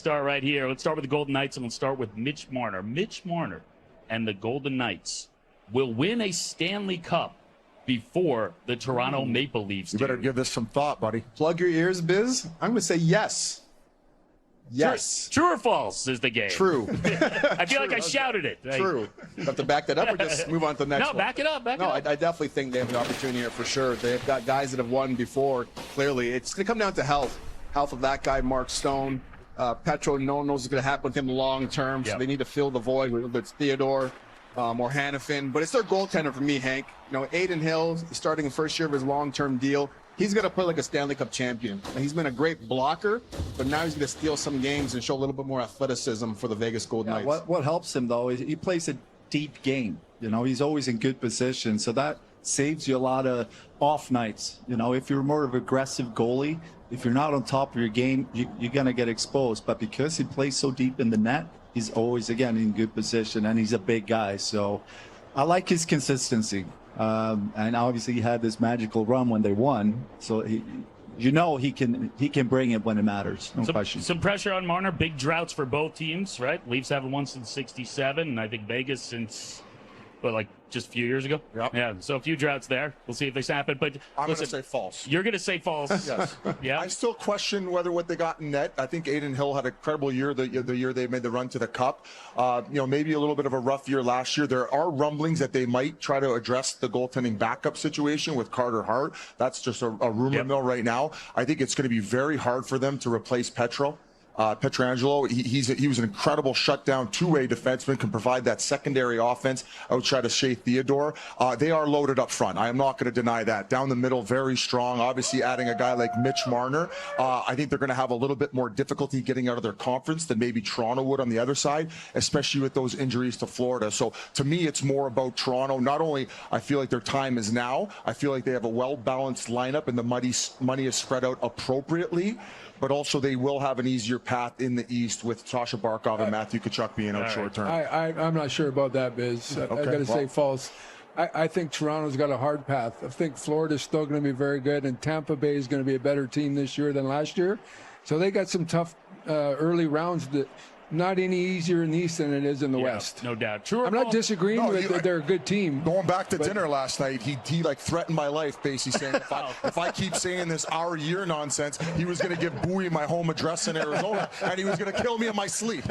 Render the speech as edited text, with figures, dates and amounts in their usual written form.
start right here. Let's start with the Golden Knights, and we'll start with Mitch Marner. Mitch Marner and the Golden Knights will win a Stanley Cup before the Toronto Maple Leafs do. You better give this some thought, buddy. Plug your ears, Biz. I'm going to say yes. Yes. True or false is the game. True. I feel like I shouted it. True. You have to back that up or just move on to the next one? No, back it up. No, I definitely think they have an opportunity here for sure. They've got guys that have won before, clearly. It's going to come down to health. Health of that guy, Mark Stone. Petro, no one knows what's going to happen with him long term, so they need to fill the void, whether it's Theodore or Hannafin. But it's their goaltender for me, Hank. You know, Aiden Hill, starting the first year of his long-term deal. He's going to play like a Stanley Cup champion. He's been a great blocker, but now he's going to steal some games and show a little bit more athleticism for the Vegas Golden Knights. What helps him, though, is he plays a deep game. You know, he's always in good position, so that saves you a lot of off nights. You know, if you're more of an aggressive goalie, if you're not on top of your game, you're going to get exposed. But because he plays so deep in the net, he's always, again, in good position, and he's a big guy. So I like his consistency. And obviously he had this magical run when they won. So he can bring it when it matters. No question. Some pressure on Marner. Big droughts for both teams, right? Leafs haven't won since '67, and I think Vegas since, just a few years ago? Yep. Yeah, so a few droughts there. We'll see if they snap it. But I'm going to say false. You're going to say false. Yes. Yeah. I still question whether what they got in net. I think Aiden Hill had a credible year the year they made the run to the Cup. Maybe a little bit of a rough year last year. There are rumblings that they might try to address the goaltending backup situation with Carter Hart. That's just a rumor mill right now. I think it's going to be very hard for them to replace Pietrangelo. He was an incredible shutdown two-way defenseman, can provide that secondary offense outside of Shea Theodore. They are loaded up front. I am not going to deny that. Down the middle, very strong. Obviously, adding a guy like Mitch Marner, I think they're going to have a little bit more difficulty getting out of their conference than maybe Toronto would on the other side, especially with those injuries to Florida. So to me, it's more about Toronto. Not only I feel like their time is now, I feel like they have a well-balanced lineup and the money is spread out appropriately, but also they will have an easier path in the East with Sasha Barkov and Matthew Tkachuk being out short term. I'm not sure about that, Biz. I got to say false. I think Toronto's got a hard path. I think Florida's still going to be very good, and Tampa Bay is going to be a better team this year than last year. So they got some tough early rounds that not any easier in the East than it is in the West. No doubt. True or I'm not disagreeing with that they're a good team. Going back to dinner last night, he threatened my life, basically saying if I keep saying this our year nonsense, he was going to give Bowie my home address in Arizona, and he was going to kill me in my sleep.